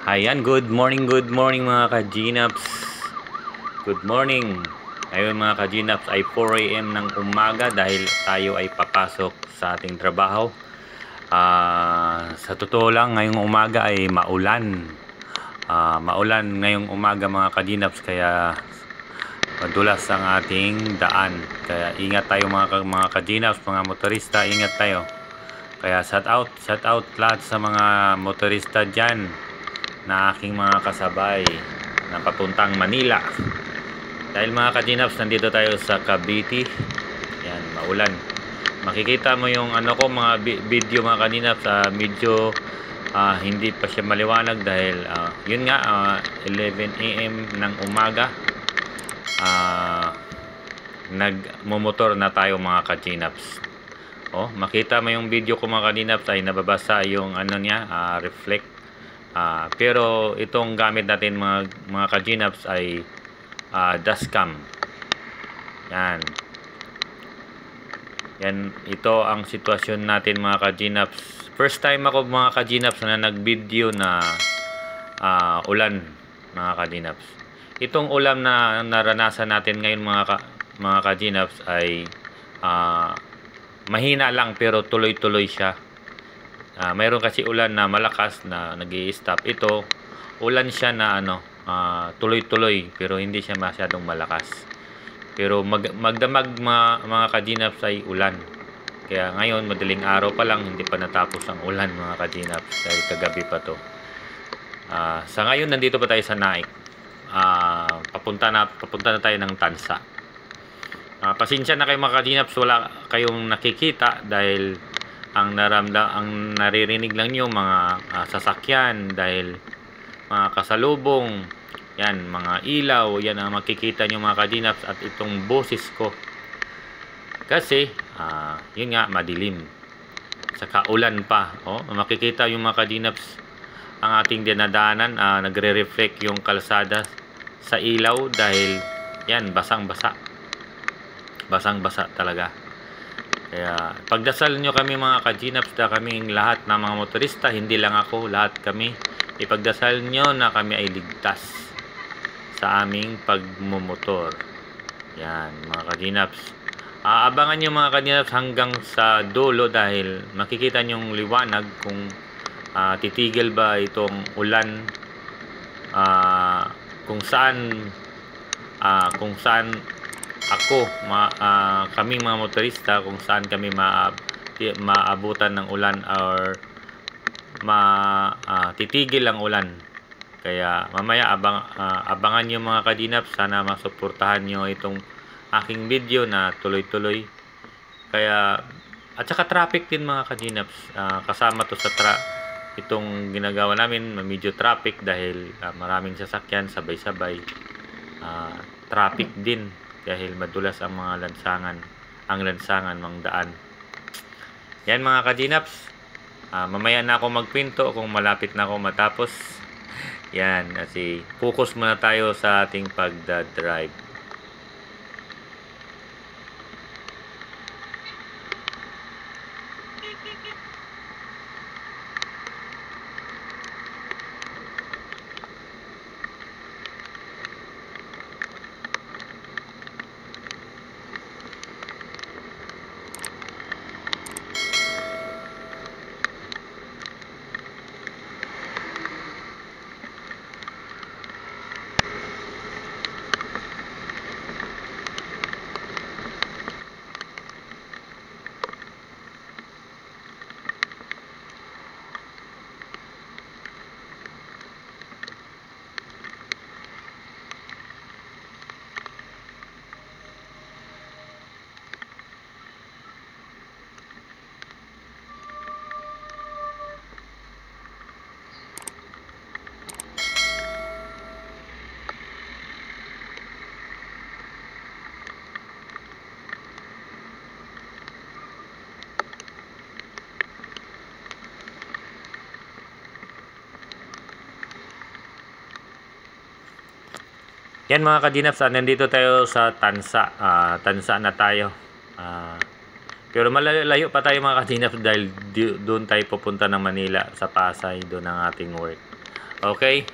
Ayan, good morning mga ka-Gnaps. Good morning. Ngayon mga ka-Gnaps ay 4 AM ng umaga dahil tayo ay papasok sa ating trabaho. Sa totoo lang, ngayong umaga ay maulan. Maulan ngayong umaga mga ka-Gnaps, kaya madulas ang ating daan. Kaya ingat tayo mga ka-Gnaps, mga motorista, ingat tayo. Kaya shout out lahat sa mga motorista dyan na aking mga kasabay na papuntang Manila. Dahil mga ka-Gnaps, nandito tayo sa Cavite. Yan, maulan. Makikita mo yung mga video mga ka-Gnaps, medyo hindi pa siya maliwanag dahil yun nga 11 AM ng umaga. Nagmumotor na tayo mga ka-Gnaps. Makita mo yung video ko mga ka-Gnaps ay nababasa yung reflect. Pero itong gamit natin mga ka-Gnaps ay dashcam. Yan, ito ang sitwasyon natin mga ka-Gnaps. First time ako mga ka-Gnaps na nag-video na ulan mga ka-Gnaps. Itong ulan na naranasan natin ngayon mga ka-Gnaps ay mahina lang pero tuloy-tuloy siya. Mayroon kasi ulan na malakas na nag-i-stop. Ito, ulan siya na tuloy-tuloy pero hindi siya masyadong malakas. Pero magdamag mga ka-Gnaps ay ulan. Kaya ngayon, madaling araw pa lang, hindi pa natapos ang ulan mga ka-Gnaps dahil kagabi pa to. Sa ngayon, nandito pa tayo sa Naik. Papunta na tayo ng Tansa. Pasensya na kayo mga ka-Gnaps, wala kayong nakikita dahil ang naririnig lang nyo mga sasakyan dahil mga kasalubong, yan, mga ilaw, yan ang makikita nyo mga ka-Gnaps, at itong boses ko kasi yun nga, madilim, saka ulan pa. Makikita yung mga ka-Gnaps ang ating dinadaanan, nagre-reflect yung kalsada sa ilaw dahil yan, basang-basa talaga. Kaya pagdasal nyo kami mga ka-Gnaps, na kaming lahat na mga motorista, hindi lang ako, lahat kami, ipagdasal nyo na kami ay ligtas sa aming pagmumotor. Yan mga ka-Gnaps, abangan nyo mga ka-Gnaps hanggang sa dulo dahil makikita nyong liwanag kung titigil ba itong ulan, kung saan ako, kaming mga motorista, kung saan kami maabutan ng ulan or titigil ang ulan. Kaya mamaya abangan nyo mga ka-Gnaps, sana masuportahan nyo itong aking video na tuloy-tuloy. Kaya at saka traffic din mga ka-Gnaps, kasama to sa itong ginagawa namin, medyo traffic dahil maraming sasakyan sabay-sabay. Traffic din dahil madulas ang mga lansangan ng daan. Yan mga ka-Gnaps, mamaya na ako magpinto kung malapit na ako matapos. Yan, kasi focus muna tayo sa ating pagdadrive. Yan mga ka-Gnaps, nandito tayo sa Tansa. Tansa na tayo. Pero malayo pa tayo mga ka-Gnaps dahil doon tayo pupunta ng Manila, sa Pasay, doon ang ating work. Okay?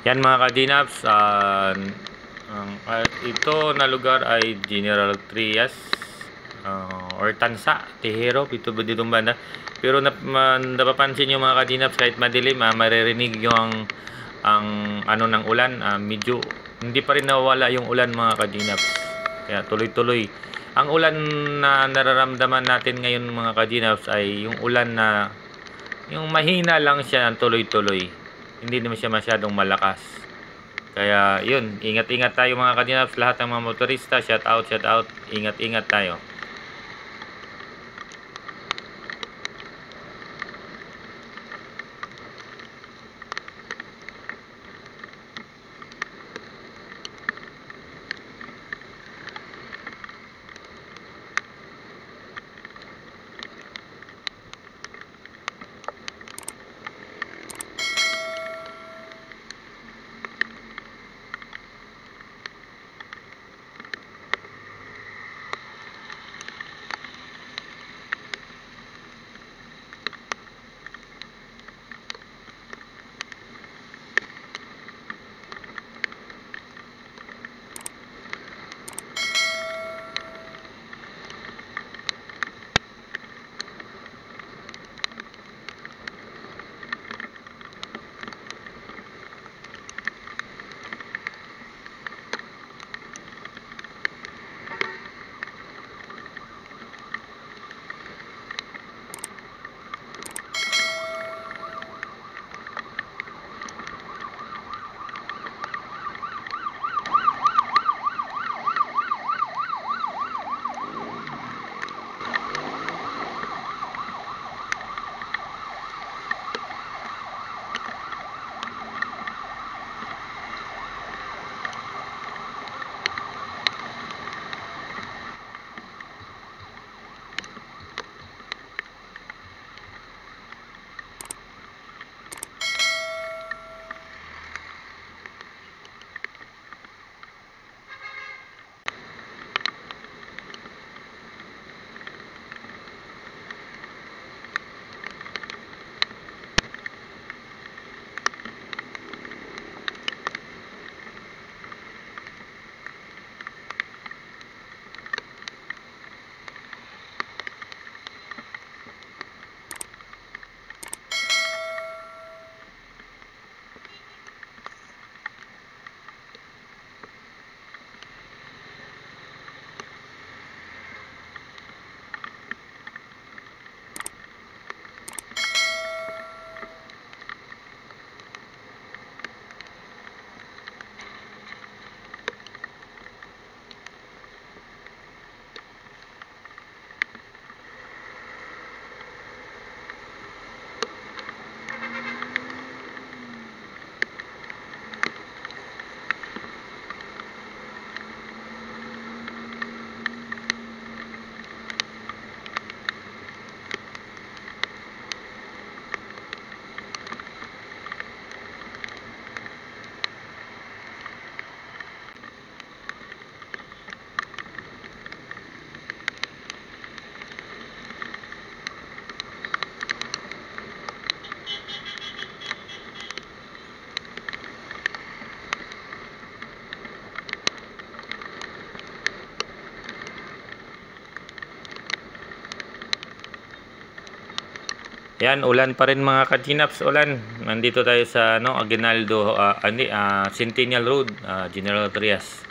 Yan mga ka-Ginaps, ito na lugar ay General Trias or Tansa, Tihero, ito ba ditong banda. Pero napapansin nyo mga ka-Ginaps, kahit madilim, maririnig yung ang ano ng ulan, medyo hindi pa rin nawawala yung ulan mga ka-Ginaps. Kaya tuloy-tuloy. Ang ulan na nararamdaman natin ngayon mga ka-Ginaps ay yung ulan na yung mahina lang siya, tuloy-tuloy. Hindi naman siya masyadong malakas. Kaya yun, ingat-ingat tayo mga ka-Ginaps, lahat ng mga motorista, shout out, ingat-ingat tayo. Yan, ulan pa rin mga kaginaps, ulan. Nandito tayo sa Aguinaldo, Centennial Road, General Trias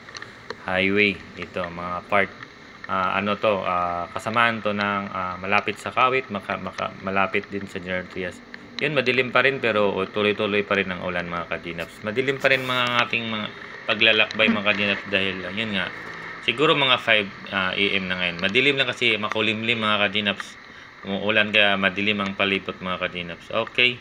Highway. Ito, mga part. Kasamaan to ng malapit sa Kawit, malapit din sa General Trias. Yun, madilim pa rin pero tuloy-tuloy pa rin ang ulan mga kaginaps. Madilim pa rin mga ating mga paglalakbay mga kaginaps dahil yun nga, siguro mga 5 AM na ngayon. Madilim lang kasi makulimlim mga kaginaps. Umuulan kaya madilim ang palibot mga kaginaps. Okay.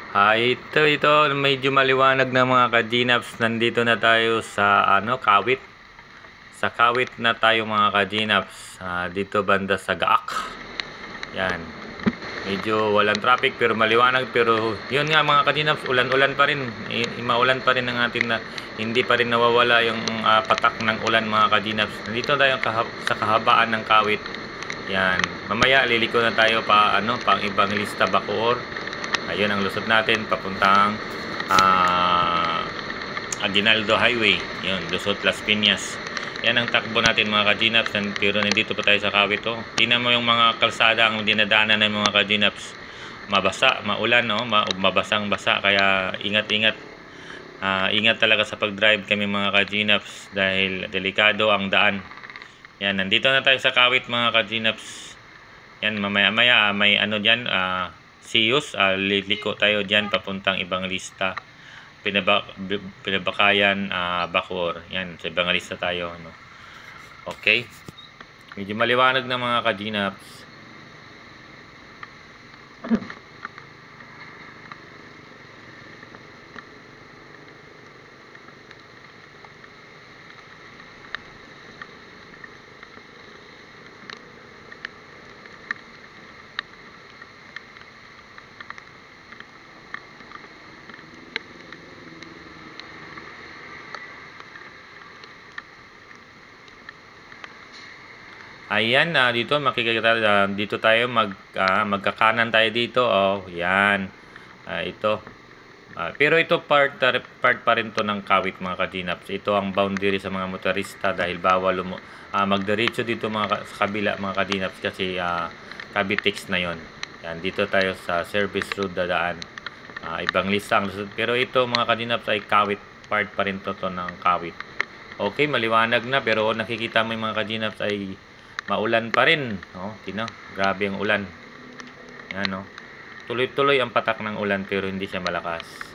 Ito medyo maliwanag na mga ka-Gnaps. Nandito na tayo sa Kawit. Sa Kawit na tayo mga ka-Gnaps. Dito banda sa Gaak. Yan. Medyo walang traffic pero maliwanag, pero yun nga mga ka-Gnaps, ulan-ulan pa rin. Maulan pa rin ng atin na hindi pa rin nawawala yung patak ng ulan mga ka-Gnaps. Nandito tayo sa kahabaan ng Kawit. Yan. Mamaya liliko na tayo pang Evangelista Bacoor. Ayun ang lusot natin papuntang Aguinaldo Highway. Yun, lusot Las Piñas. Yan ang takbo natin mga ka-Gnaps. Pero nandito pa tayo sa Kawit. Tingnan mo yung mga kalsada ang dinadaanan ng mga ka-Gnaps. Mabasa, maulan, mabasang-basa. Kaya ingat-ingat. Ingat talaga sa pag-drive kami mga ka-Gnaps dahil delikado ang daan. Yan, nandito na tayo sa Kawit mga ka-Gnaps. Yan, mamaya-maya may dyan, Siyos, liliko tayo dyan papuntang Evangelista Pinabakayan, Bacoor. Yan, sa Evangelista tayo. Okay, medyo maliwanag na mga ka-Gnaps. Ayan, dito makikita, dito tayo magkakanan tayo dito. Yan. Ito. Pero ito part pa rin to ng Kawit mga ka-Gnaps. Ito ang boundary sa mga motorista dahil bawal magdiretso dito sa kabila mga ka-Gnaps kasi Cavitex na yon. Yan, dito tayo sa service road dadaan. Evangelista ang lusot. Pero ito mga ka-Gnaps ay Kawit, part pa rin to ng Kawit. Okay, maliwanag na pero nakikita mo yung mga ka-Gnaps ay maulan pa rin. Grabe ang ulan. Yan, tuloy-tuloy ang patak ng ulan pero hindi siya malakas.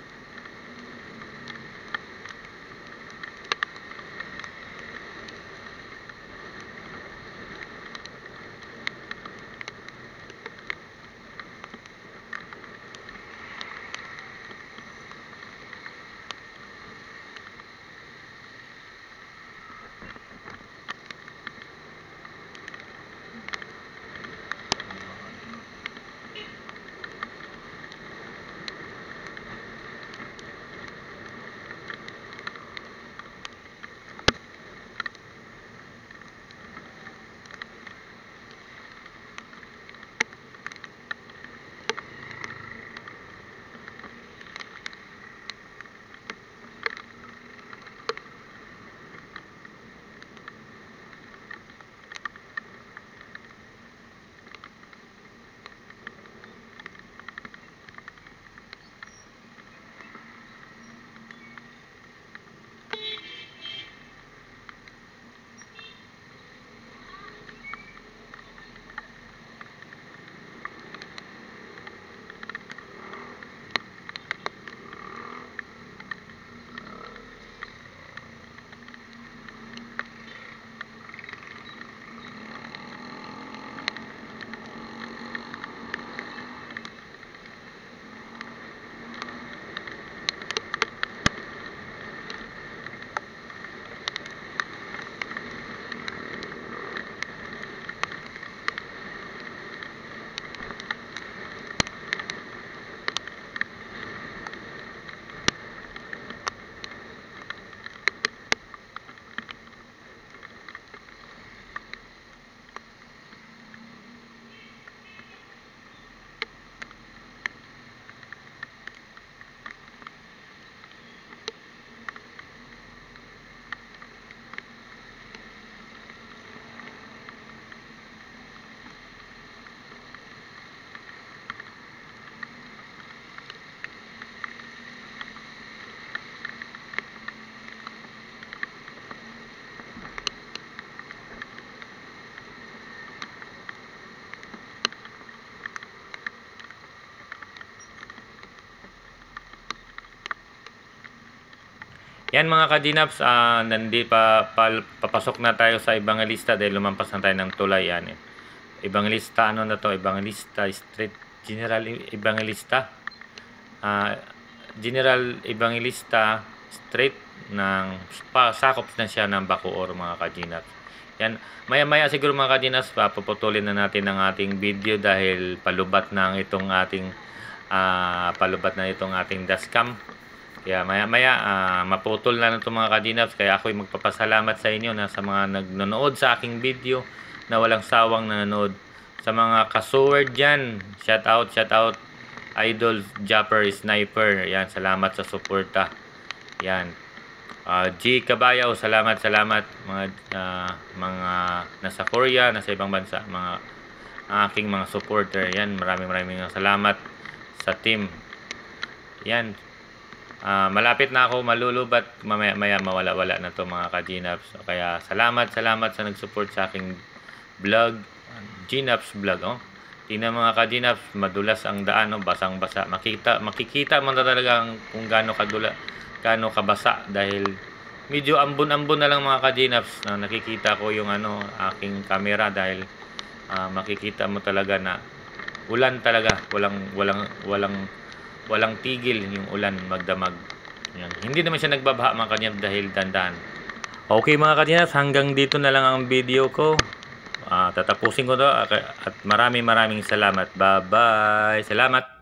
Yan mga ka-Gnaps, papasok na tayo sa Evangelista dahil lumampas na tayo ng tulay. Yan. Evangelista, Evangelista Street, General Evangelista. ah, General Evangelista Street ng sakop na siya ng Bacoor, mga ka-Ginaps. Yan, maya-maya siguro mga ka-Ginaps, papuputulin na natin ang ating video dahil palubat na itong ating dashcam. Kaya maya-maya maputol na itong mga ka-Ginaps, kaya ako'y magpapasalamat sa inyo na sa mga nanonood sa aking video na walang sawang nanonood. Sa mga ka-sword dyan, shout out Idol Japper Sniper. Yan, salamat sa suporta. Yan. G Kabayaw, salamat mga nasa Korea, nasa ibang bansa, mga aking mga supporter. Yan, maraming salamat sa team. Yan. Malapit na ako malulubat, maya mawala-wala na to mga ka-Ginaps. Kaya salamat sa nag-support sa aking vlog, Ginaps vlog. Tingnan mga ka-Ginaps, madulas ang daan, basang-basa. Makikita mo na talaga kung gaano kabasa dahil medyo ambon-ambon na lang mga ka-Ginaps na nakikita ko yung aking camera dahil makikita mo talaga na ulan talaga, walang tigil yung ulan magdamag. Yan. Hindi naman siya nagbabaha mga ka-Ginaps dahil dandan. Okay mga ka-Ginaps, hanggang dito na lang ang video ko. Tatapusin ko to at maraming salamat. Bye-bye. Salamat.